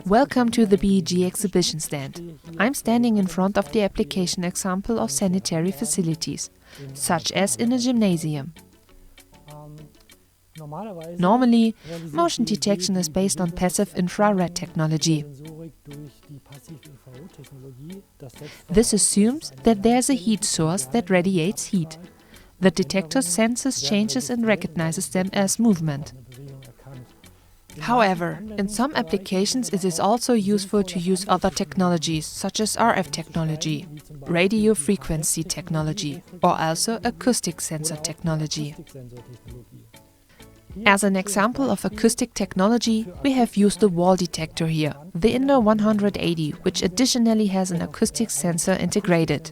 Welcome to the B.E.G exhibition stand. I'm standing in front of the application example of sanitary facilities, such as in a gymnasium. Normally, motion detection is based on passive infrared technology. This assumes that there's a heat source that radiates heat. The detector senses changes and recognizes them as movement. However, in some applications it is also useful to use other technologies, such as RF technology, radio frequency technology, or also acoustic sensor technology. As an example of acoustic technology, we have used the wall detector here, the Indoor 180, which additionally has an acoustic sensor integrated.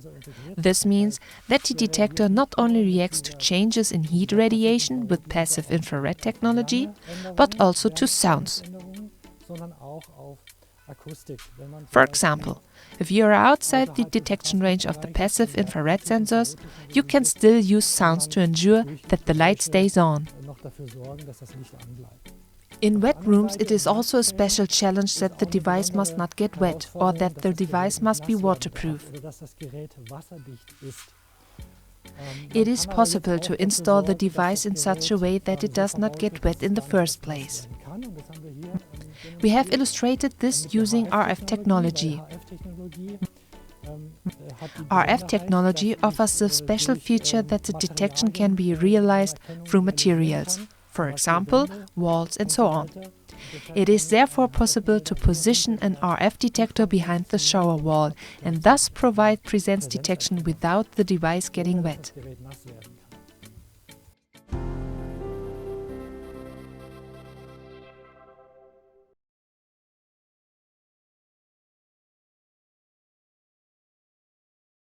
This means that the detector not only reacts to changes in heat radiation with passive infrared technology, but also to sounds. For example, if you are outside the detection range of the passive infrared sensors, you can still use sounds to ensure that the light stays on. In wet rooms, it is also a special challenge that the device must not get wet or that the device must be waterproof. It is possible to install the device in such a way that it does not get wet in the first place. We have illustrated this using RF technology. RF technology offers the special feature that the detection can be realized through materials, for example, walls and so on. It is therefore possible to position an RF detector behind the shower wall and thus provide presence detection without the device getting wet.